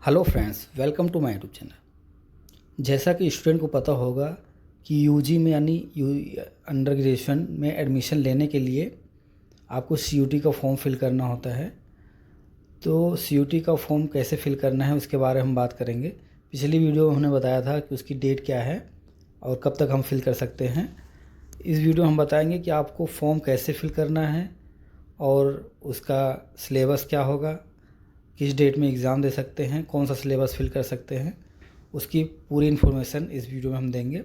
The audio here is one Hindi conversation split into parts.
Hello friends, welcome to my YouTube channel. जैसा कि स्टूडेंट को पता होगा कि यूजी में यानी अंडर ग्रेजुएशन में एडमिशन लेने के लिए आपको सीयूटी का फॉर्म फिल करना होता है। तो सीयूटी का फॉर्म कैसे फिल करना है उसके बारे में हम बात करेंगे। पिछली वीडियो में हमने बताया था कि उसकी डेट क्या है और कब तक हम फिल कर सकते हैं। इस वीडियो में हम बताएंगे कि आपको फॉर्म कैसे फिल करना है और उसका सिलेबस क्या होगा, किस डेट में एग्ज़ाम दे सकते हैं, कौन सा सिलेबस फिल कर सकते हैं, उसकी पूरी इन्फॉर्मेशन इस वीडियो में हम देंगे।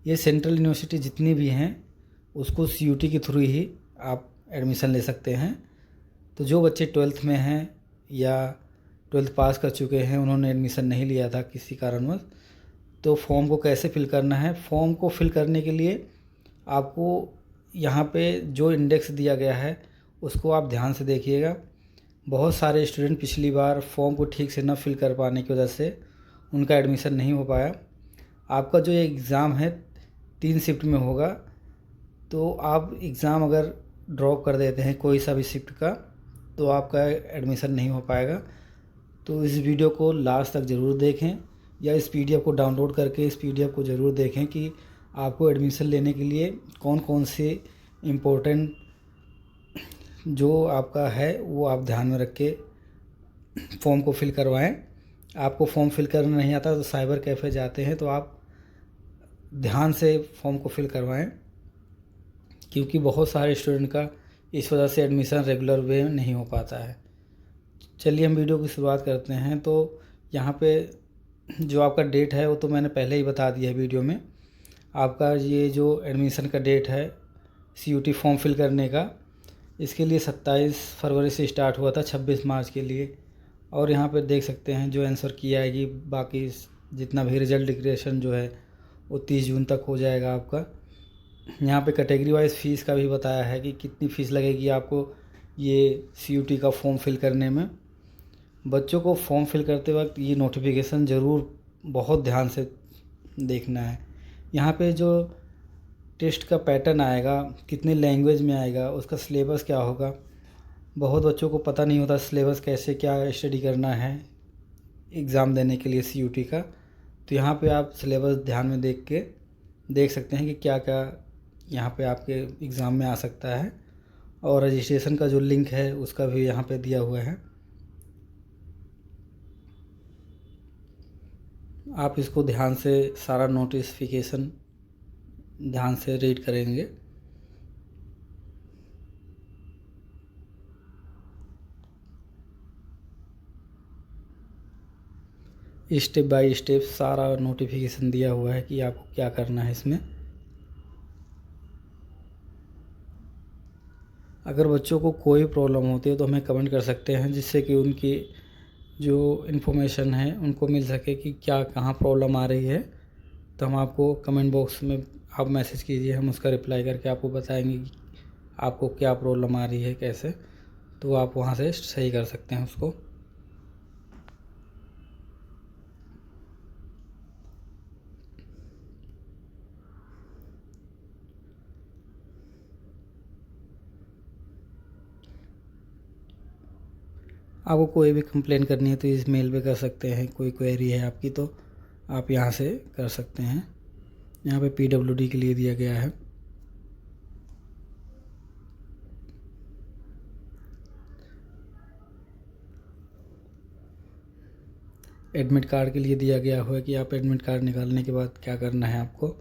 ये सेंट्रल यूनिवर्सिटी जितनी भी हैं उसको सीयूटी के थ्रू ही आप एडमिशन ले सकते हैं। तो जो बच्चे 12th में हैं या 12th पास कर चुके हैं, उन्होंने एडमिशन नहीं लिया था किसी कारणवश, तो फॉर्म को कैसे फिल करना है। फॉर्म को फिल करने के लिए आपको यहाँ पे जो इंडेक्स दिया गया है उसको आप ध्यान से देखिएगा। बहुत सारे स्टूडेंट पिछली बार फॉर्म को ठीक से न फिल कर पाने की वजह से उनका एडमिशन नहीं हो पाया। आपका जो ये एग्ज़ाम है 3 शिफ्ट में होगा, तो आप एग्ज़ाम अगर ड्रॉप कर देते हैं कोई सा भी शिफ्ट का तो आपका एडमिशन नहीं हो पाएगा। तो इस वीडियो को लास्ट तक ज़रूर देखें या इस पीडीएफ को डाउनलोड करके इस पीडीएफ को ज़रूर देखें कि आपको एडमिशन लेने के लिए कौन कौन से इम्पोर्टेंट जो आपका है वो आप ध्यान में रख के फॉर्म को फिल करवाएं। आपको फॉर्म फिल करना नहीं आता तो साइबर कैफ़े जाते हैं तो आप ध्यान से फॉर्म को फिल करवाएं, क्योंकि बहुत सारे स्टूडेंट का इस वजह से एडमिशन रेगुलर वे में नहीं हो पाता है। चलिए हम वीडियो की शुरुआत करते हैं। तो यहाँ पे जो आपका डेट है वो तो मैंने पहले ही बता दिया है वीडियो में। आपका ये जो एडमिशन का डेट है सीयूटी फॉर्म फिल करने का, इसके लिए 27 फरवरी से स्टार्ट हुआ था 26 मार्च के लिए। और यहाँ पे देख सकते हैं जो आंसर की आएगी, बाकी जितना भी रिजल्ट डिक्लेरेशन जो है वो 30 जून तक हो जाएगा आपका। यहाँ पे कैटेगरी वाइज फ़ीस का भी बताया है कि कितनी फ़ीस लगेगी आपको ये सीयूटी का फॉर्म फिल करने में। बच्चों को फॉर्म फिल करते वक्त ये नोटिफिकेशन ज़रूर बहुत ध्यान से देखना है। यहाँ पे जो टेस्ट का पैटर्न आएगा, कितने लैंग्वेज में आएगा, उसका सिलेबस क्या होगा। बहुत बच्चों को पता नहीं होता सिलेबस कैसे क्या स्टडी करना है एग्ज़ाम देने के लिए सीयूटी का। तो यहाँ पे आप सिलेबस ध्यान में देख के देख सकते हैं कि क्या क्या यहाँ पे आपके एग्ज़ाम में आ सकता है। और रजिस्ट्रेशन का जो लिंक है उसका भी यहाँ पे दिया हुआ है, आप इसको ध्यान से सारा नोटिफिकेशन ध्यान से रीड करेंगे। स्टेप बाय स्टेप सारा नोटिफिकेशन दिया हुआ है कि आपको क्या करना है इसमें। अगर बच्चों को कोई प्रॉब्लम होती है तो हमें कमेंट कर सकते हैं, जिससे कि उनकी जो इन्फॉर्मेशन है उनको मिल सके कि क्या कहाँ प्रॉब्लम आ रही है। तो हम आपको कमेंट बॉक्स में आप मैसेज कीजिए, हम उसका रिप्लाई करके आपको बताएंगे कि आपको क्या प्रॉब्लम आ रही है कैसे, तो आप वहाँ से सही कर सकते हैं उसको। आपको कोई भी कंप्लेन करनी है तो इस मेल पे कर सकते हैं। कोई क्वेरी है आपकी तो आप यहाँ से कर सकते हैं। यहाँ पे पीडब्ल्यूडी के लिए दिया गया है। एडमिट कार्ड के लिए दिया गया हुआ है कि आप एडमिट कार्ड निकालने के बाद क्या करना है आपको।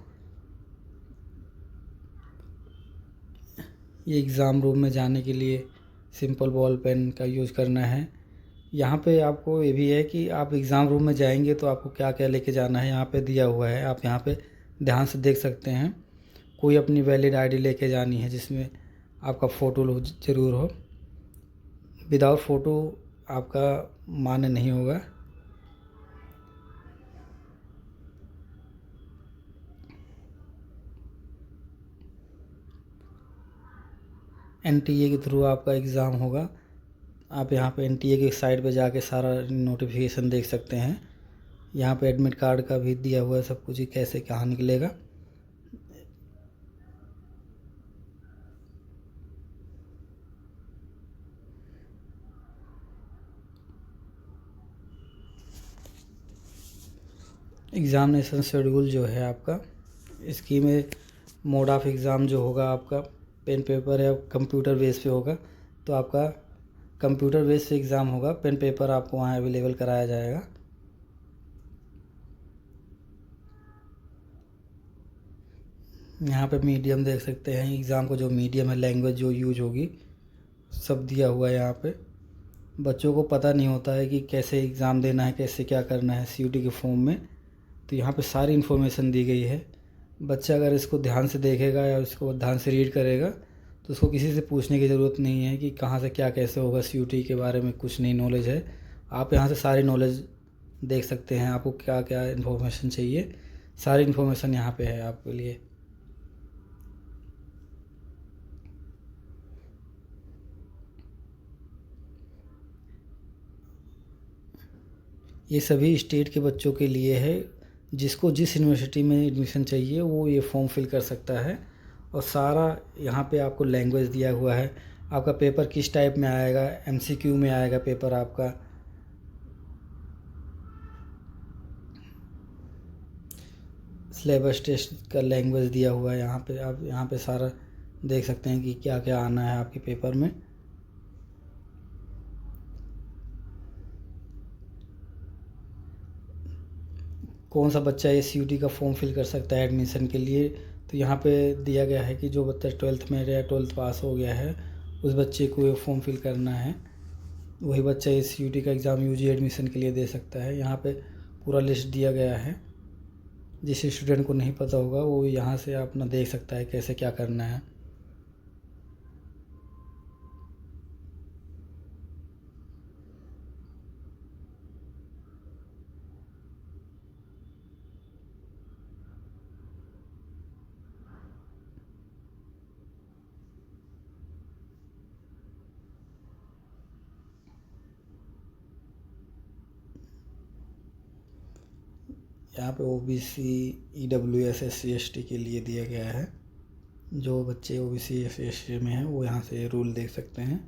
ये एग्ज़ाम रूम में जाने के लिए सिंपल बॉल पेन का यूज़ करना है। यहाँ पे आपको ये भी है कि आप एग्ज़ाम रूम में जाएंगे तो आपको क्या क्या लेके जाना है यहाँ पे दिया हुआ है, आप यहाँ पे ध्यान से देख सकते हैं। कोई अपनी वैलिड आईडी लेके जानी है जिसमें आपका फ़ोटो ज़रूर हो। विदाउट फ़ोटो आपका मान्य नहीं होगा। एनटीए के थ्रू आपका एग्ज़ाम होगा। आप यहाँ पे एनटीए के साइट पे जाके सारा नोटिफिकेशन देख सकते हैं। यहाँ पे एडमिट कार्ड का भी दिया हुआ है सब कुछ ही, कैसे कहाँ निकलेगा। एग्ज़ामिनेशन शेड्यूल जो है आपका, इसकी में मोड ऑफ़ एग्ज़ाम जो होगा आपका पेन पेपर या कंप्यूटर बेस पे होगा। तो आपका कंप्यूटर बेस पे एग्ज़ाम होगा, पेन पेपर आपको वहाँ अवेलेबल कराया जाएगा। यहाँ पे मीडियम देख सकते हैं, एग्ज़ाम का जो मीडियम है, लैंग्वेज जो यूज होगी, सब दिया हुआ है यहाँ पे। बच्चों को पता नहीं होता है कि कैसे एग्ज़ाम देना है, कैसे क्या करना है सीयूटी के फॉर्म में, तो यहाँ पे सारी इन्फॉर्मेशन दी गई है। बच्चा अगर इसको ध्यान से देखेगा या इसको ध्यान से रीड करेगा तो उसको किसी से पूछने की ज़रूरत नहीं है कि कहाँ से क्या कैसे होगा। सीयूटी के बारे में कुछ नहीं नॉलेज है, आप यहाँ से सारी नॉलेज देख सकते हैं। आपको क्या क्या इन्फॉर्मेशन चाहिए, सारी इन्फॉर्मेशन यहाँ पे है आपके लिए। ये सभी स्टेट के बच्चों के लिए है, जिसको जिस यूनिवर्सिटी में एडमिशन चाहिए वो ये फॉर्म फिल कर सकता है। और सारा यहाँ पे आपको लैंग्वेज दिया हुआ है, आपका पेपर किस टाइप में आएगा, एमसीक्यू में आएगा पेपर आपका। सिलेबस टेस्ट का लैंग्वेज दिया हुआ है यहाँ पे, आप यहाँ पे सारा देख सकते हैं कि क्या क्या आना है आपके पेपर में। कौन सा बच्चा ये सीयूटी का फॉर्म फिल कर सकता है एडमिशन के लिए, तो यहाँ पे दिया गया है कि जो बच्चा 12th में या 12th पास हो गया है उस बच्चे को ये फॉर्म फिल करना है। वही बच्चा ये सीयूटी का एग्ज़ाम यूजी एडमिशन के लिए दे सकता है। यहाँ पे पूरा लिस्ट दिया गया है, जिस स्टूडेंट को नहीं पता होगा वो यहाँ से अपना देख सकता है कैसे क्या करना है। यहाँ पे OBC EWS SC/ST के लिए दिया गया है। जो बच्चे OBC SC/ST में हैं वो यहाँ से रूल देख सकते हैं।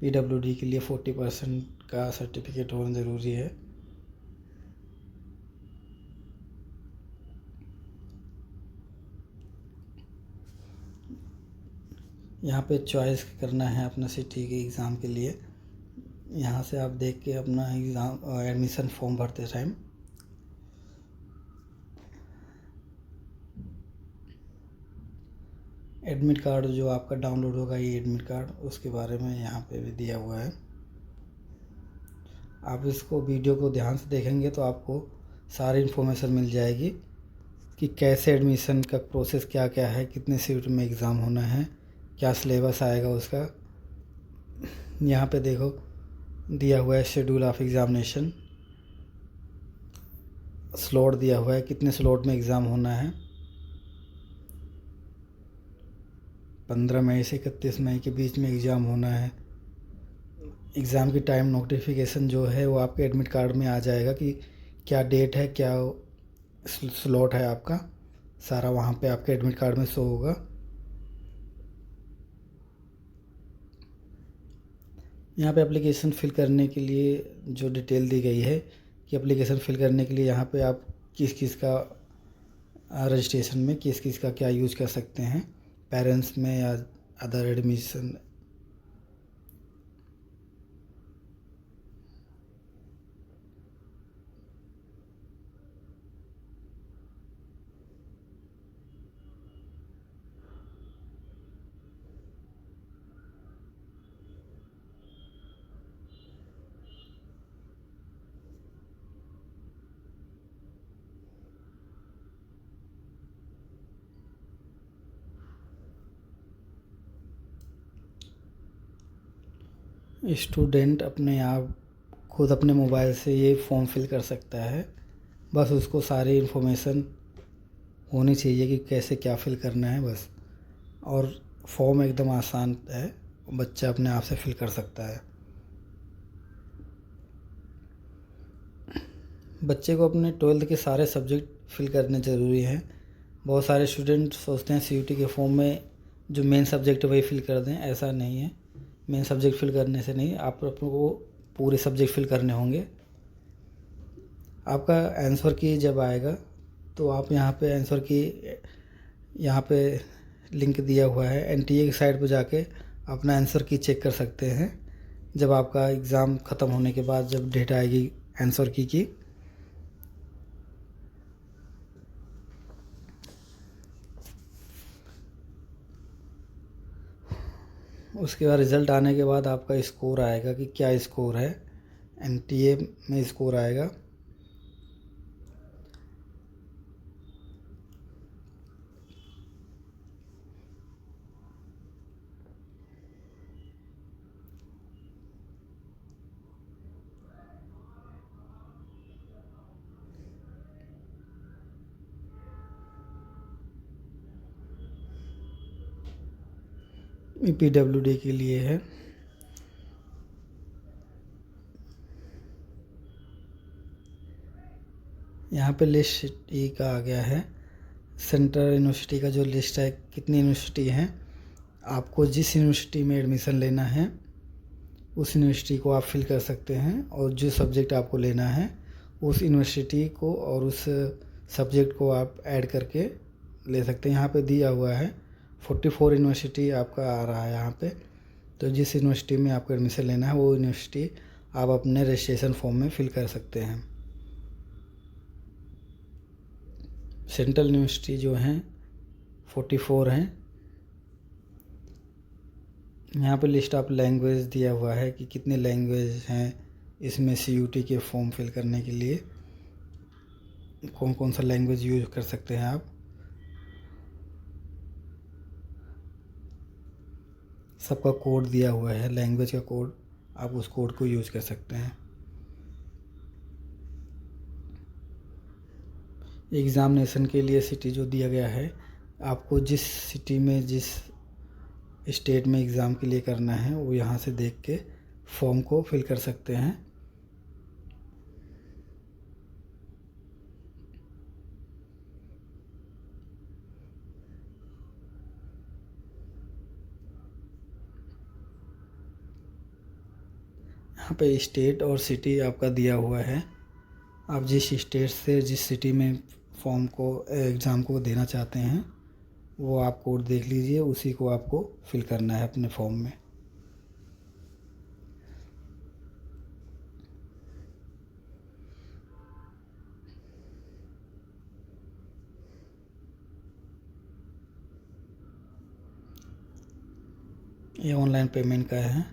PWD के लिए 40% का सर्टिफिकेट होना ज़रूरी है। यहाँ पे चॉइस करना है अपना सिटी के एग्ज़ाम के लिए। यहाँ से आप देख के अपना एग्ज़ाम एडमिशन फॉर्म भरते टाइम एडमिट कार्ड जो आपका डाउनलोड होगा, ये एडमिट कार्ड, उसके बारे में यहाँ पे भी दिया हुआ है। आप इसको वीडियो को ध्यान से देखेंगे तो आपको सारी इन्फॉर्मेशन मिल जाएगी कि कैसे एडमिशन का प्रोसेस क्या क्या है, कितने सीट में एग्ज़ाम होना है, क्या सिलेबस आएगा उसका। यहाँ पे देखो दिया हुआ है शेड्यूल ऑफ एग्ज़ामिनेशन, स्लॉट दिया हुआ है कितने स्लॉट में एग्ज़ाम होना है। 15 मई से 31 मई के बीच में एग्ज़ाम होना है। एग्ज़ाम की टाइम नोटिफिकेशन जो है वो आपके एडमिट कार्ड में आ जाएगा कि क्या डेट है, क्या स्लॉट है आपका, सारा वहाँ पे आपके एडमिट कार्ड में शो होगा। यहाँ पे एप्लीकेशन फ़िल करने के लिए जो डिटेल दी गई है कि एप्लीकेशन फ़िल करने के लिए यहाँ पे आप किस किस का रजिस्ट्रेशन में किस किस का क्या यूज़ कर सकते हैं, पेरेंट्स में या अदर एडमिशन। स्टूडेंट अपने आप खुद अपने मोबाइल से ये फॉर्म फिल कर सकता है, बस उसको सारी इन्फॉर्मेशन होनी चाहिए कि कैसे क्या फिल करना है बस। और फॉर्म एकदम आसान है, बच्चा अपने आप से फिल कर सकता है। बच्चे को अपने 12th के सारे सब्जेक्ट फिल करने ज़रूरी हैं। बहुत सारे स्टूडेंट सोचते हैं सीयूटी के फॉर्म में जो मेन सब्जेक्ट है वही फिल कर दें, ऐसा नहीं है। मेन सब्जेक्ट फिल करने से नहीं, आप को पूरे सब्जेक्ट फिल करने होंगे। आपका आंसर की जब आएगा तो आप यहाँ पे आंसर की यहाँ पे लिंक दिया हुआ है, एनटीए की साइट पर जाके अपना आंसर की चेक कर सकते हैं। जब आपका एग्ज़ाम ख़त्म होने के बाद जब डेट आएगी आंसर की उसके बाद रिज़ल्ट आने के बाद आपका स्कोर आएगा कि क्या स्कोर है, एनटीए में स्कोर आएगा। पीडब्ल्यूडी के लिए है। यहाँ पे लिस्ट ई का आ गया है, सेंट्रल यूनिवर्सिटी का जो लिस्ट है, कितनी यूनिवर्सिटी हैं। आपको जिस यूनिवर्सिटी में एडमिशन लेना है उस यूनिवर्सिटी को आप फिल कर सकते हैं, और जो सब्जेक्ट आपको लेना है उस यूनिवर्सिटी को और उस सब्जेक्ट को आप ऐड करके ले सकते हैं। यहाँ पे दिया हुआ है 44 यूनिवर्सिटी आपका आ रहा है यहाँ पे। तो जिस यूनिवर्सिटी में आपको एडमिशन लेना है वो यूनिवर्सिटी आप अपने रजिस्ट्रेशन फॉर्म में फिल कर सकते हैं। सेंट्रल यूनिवर्सिटी जो हैं 44 हैं। यहाँ पे लिस्ट ऑफ लैंग्वेज दिया हुआ है कि कितने लैंग्वेज हैं इसमें सीयूटी के फॉर्म फिल करने के लिए, कौन कौन सा लैंग्वेज यूज कर सकते हैं आप। सबका कोड दिया हुआ है, लैंग्वेज का कोड, आप उस कोड को यूज कर सकते हैं। एग्ज़ामिनेशन के लिए सिटी जो दिया गया है, आपको जिस सिटी में जिस स्टेट में एग्ज़ाम के लिए करना है वो यहाँ से देख के फॉर्म को फिल कर सकते हैं। यहाँ पे स्टेट और सिटी आपका दिया हुआ है। आप जिस स्टेट से जिस सिटी में फॉर्म को एग्ज़ाम को देना चाहते हैं वो आप कोड देख लीजिए, उसी को आपको फिल करना है अपने फॉर्म में। ये ऑनलाइन पेमेंट का है,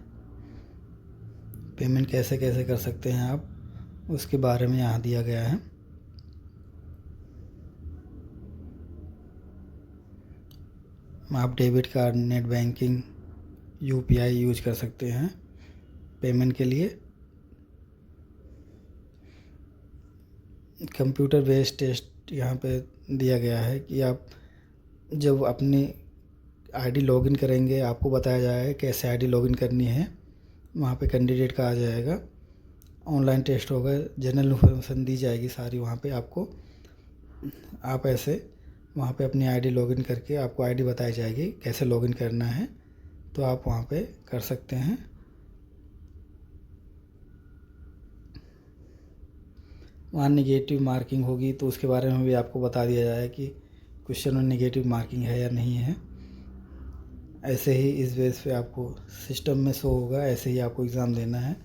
पेमेंट कैसे कैसे कर सकते हैं आप उसके बारे में यहाँ दिया गया है। आप debit card, net banking, UPI use कर सकते हैं पेमेंट के लिए। कंप्यूटर बेस्ड टेस्ट यहाँ पे दिया गया है कि आप जब अपनी आईडी लॉगिन करेंगे आपको बताया जाएगा कैसे आईडी लॉगिन करनी है। वहाँ पे कैंडिडेट का आ जाएगा, ऑनलाइन टेस्ट होगा, जनरल इन्फॉर्मेशन दी जाएगी सारी वहाँ पे आपको। आप ऐसे वहाँ पे अपनी आईडी लॉगिन करके आपको आईडी बताई जाएगी कैसे लॉगिन करना है, तो आप वहाँ पे कर सकते हैं। वहाँ नेगेटिव मार्किंग होगी तो उसके बारे में भी आपको बता दिया जाए कि क्वेश्चन में नेगेटिव मार्किंग है या नहीं है। ऐसे ही इस बेस पे आपको सिस्टम में शो होगा, ऐसे ही आपको एग्ज़ाम देना है।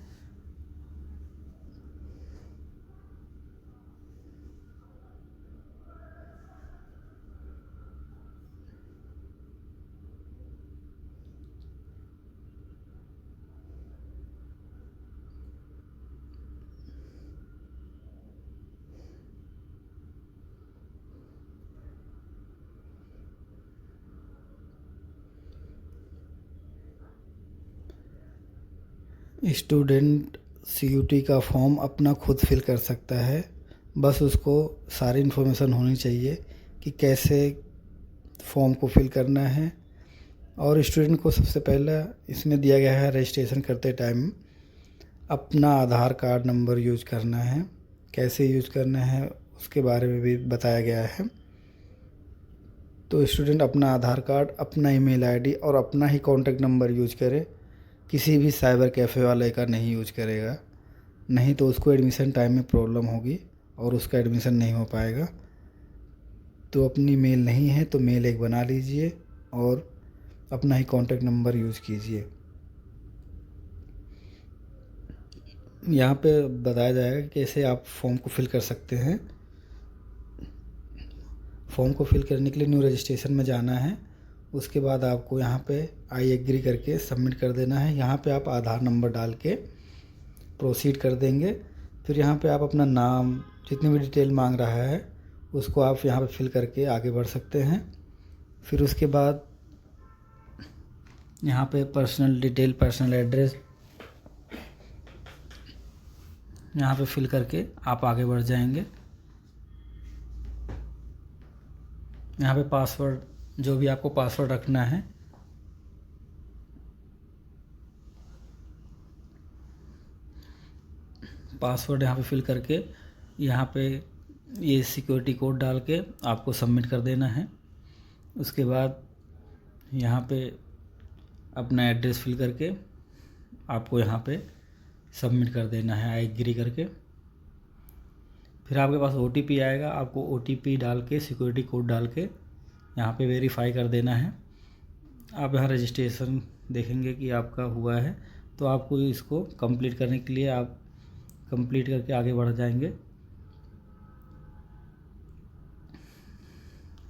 स्टूडेंट सीयूटी का फॉर्म अपना खुद फिल कर सकता है, बस उसको सारी इन्फॉर्मेशन होनी चाहिए कि कैसे फॉर्म को फिल करना है। और स्टूडेंट को सबसे पहला इसमें दिया गया है रजिस्ट्रेशन करते टाइम अपना आधार कार्ड नंबर यूज करना है, कैसे यूज करना है उसके बारे में भी बताया गया है। तो स्टूडेंट अपना आधार कार्ड, अपना ईमेल आईडी और अपना ही कॉन्टैक्ट नंबर यूज करे, किसी भी साइबर कैफ़े वाले का नहीं यूज करेगा, नहीं तो उसको एडमिशन टाइम में प्रॉब्लम होगी और उसका एडमिशन नहीं हो पाएगा। तो अपनी मेल नहीं है तो मेल एक बना लीजिए और अपना ही कॉन्टैक्ट नंबर यूज़ कीजिए। यहाँ पे बताया जाएगा कि कैसे आप फॉर्म को फिल कर सकते हैं। फॉर्म को फिल करने के लिए न्यू रजिस्ट्रेशन में जाना है। उसके बाद आपको यहाँ पे आई एग्री करके सबमिट कर देना है। यहाँ पे आप आधार नंबर डाल के प्रोसीड कर देंगे। फिर यहाँ पे आप अपना नाम, जितनी भी डिटेल मांग रहा है उसको आप यहाँ पे फिल करके आगे बढ़ सकते हैं। फिर उसके बाद यहाँ पे पर्सनल डिटेल, पर्सनल एड्रेस यहाँ पे फिल करके आप आगे बढ़ जाएंगे। यहाँ पे पासवर्ड, जो भी आपको पासवर्ड रखना है, पासवर्ड यहाँ पे फिल करके यहाँ पे ये सिक्योरिटी कोड डाल के आपको सबमिट कर देना है। उसके बाद यहाँ पे अपना एड्रेस फिल करके आपको यहाँ पे सबमिट कर देना है आई एग्री करके। फिर आपके पास OTP आएगा, आपको OTP डाल के सिक्योरिटी कोड डाल के यहाँ पे वेरीफाई कर देना है। आप यहाँ रजिस्ट्रेशन देखेंगे कि आपका हुआ है, तो आपको इसको कंप्लीट करने के लिए आप कंप्लीट करके आगे बढ़ जाएंगे।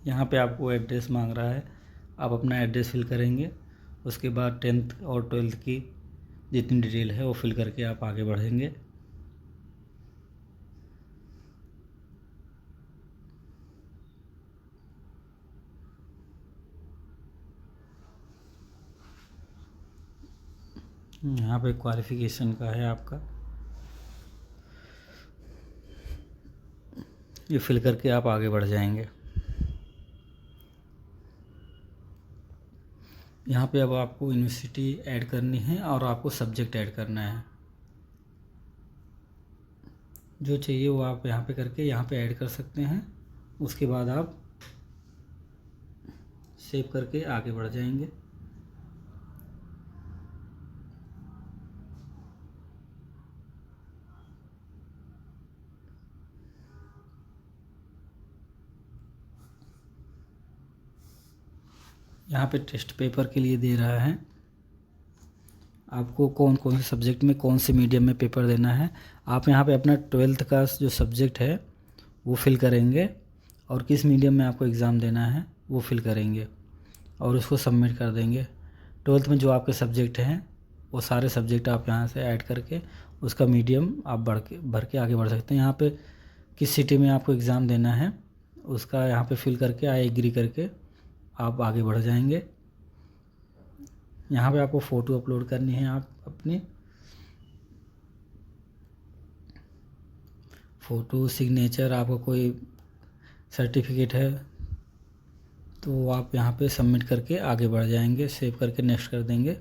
यहाँ पे आपको एड्रेस मांग रहा है, आप अपना एड्रेस फिल करेंगे। उसके बाद 10th और 12th की जितनी डिटेल है वो फिल करके आप आगे बढ़ेंगे। यहाँ पे क्वालिफ़िकेशन का है आपका, ये फिल करके आप आगे बढ़ जाएंगे। यहाँ पे अब आपको यूनिवर्सिटी ऐड करनी है और आपको सब्जेक्ट ऐड करना है। जो चाहिए वो आप यहाँ पे करके यहाँ पे ऐड कर सकते हैं। उसके बाद आप सेव करके आगे बढ़ जाएंगे। यहाँ पे टेस्ट पेपर के लिए दे रहा है आपको कौन कौन से सब्जेक्ट में, कौन से मीडियम में पेपर देना है। आप यहाँ पे अपना 12th का जो सब्जेक्ट है वो फिल करेंगे और किस मीडियम में आपको एग्ज़ाम देना है वो फिल करेंगे और उसको सबमिट कर देंगे। 12th में जो आपके सब्जेक्ट हैं वो सारे सब्जेक्ट आप यहाँ से ऐड करके उसका मीडियम आप भर के आगे बढ़ सकते हैं। यहाँ पे किस सिटी में आपको एग्ज़ाम देना है उसका यहाँ पे फिल करके आई एग्री करके आप आगे बढ़ जाएंगे। यहाँ पे आपको फ़ोटो अपलोड करनी है, आप अपनी फ़ोटो, सिग्नेचर, आपका कोई सर्टिफिकेट है तो आप यहाँ पे सबमिट करके आगे बढ़ जाएंगे। सेव करके नेक्स्ट कर देंगे।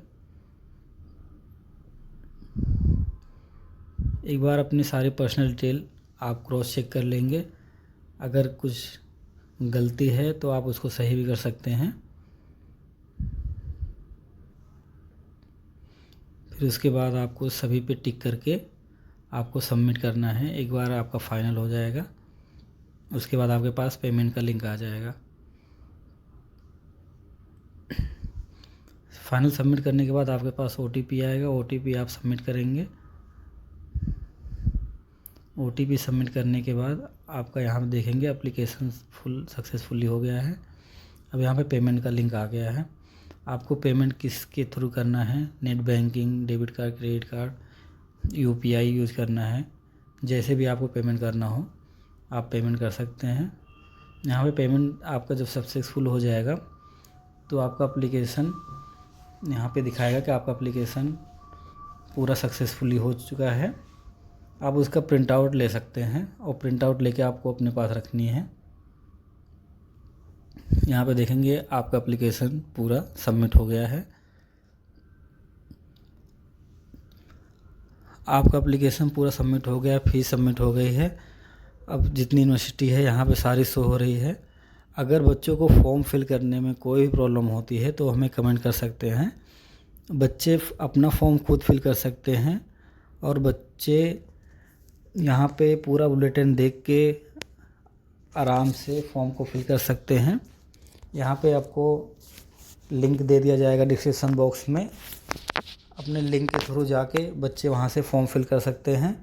एक बार अपनी सारी पर्सनल डिटेल आप क्रॉस चेक कर लेंगे, अगर कुछ गलती है तो आप उसको सही भी कर सकते हैं। फिर उसके बाद आपको सभी पे टिक करके आपको सबमिट करना है। एक बार आपका फाइनल हो जाएगा उसके बाद आपके पास पेमेंट का लिंक आ जाएगा। फाइनल सबमिट करने के बाद आपके पास OTP आएगा, OTP आप सबमिट करेंगे। OTP सबमिट करने के बाद आपका यहाँ पे देखेंगे एप्लीकेशन फुल सक्सेसफुली हो गया है। अब यहाँ पे पेमेंट का लिंक आ गया है। आपको पेमेंट किसके थ्रू करना है, net banking, debit card, credit card, UPI use करना है, जैसे भी आपको पेमेंट करना हो आप पेमेंट कर सकते हैं। यहाँ पे पेमेंट आपका जब सक्सेसफुल हो जाएगा तो आपका एप्लीकेशन यहाँ पे दिखाएगा कि आपका एप्लीकेशन पूरा सक्सेसफुली हो चुका है। आप उसका प्रिंट आउट ले सकते हैं और प्रिंट आउट लेके आपको अपने पास रखनी है। यहाँ पे देखेंगे आपका एप्लीकेशन पूरा सबमिट हो गया है। आपका एप्लीकेशन पूरा सबमिट हो गया, फीस सबमिट हो गई है। अब जितनी यूनिवर्सिटी है यहाँ पे सारी शो हो रही है। अगर बच्चों को फॉर्म फिल करने में कोई भी प्रॉब्लम होती है तो हमें कमेंट कर सकते हैं। बच्चे अपना फॉर्म खुद फिल कर सकते हैं और बच्चे यहाँ पे पूरा बुलेटिन देख के आराम से फॉर्म को फिल कर सकते हैं। यहाँ पे आपको लिंक दे दिया जाएगा डिस्क्रिप्शन बॉक्स में, अपने लिंक के थ्रू जाके बच्चे वहाँ से फॉर्म फिल कर सकते हैं।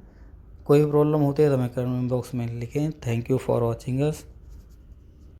कोई भी प्रॉब्लम होती है तो हमें कमेंट बॉक्स में लिखें। Thank you for watching us.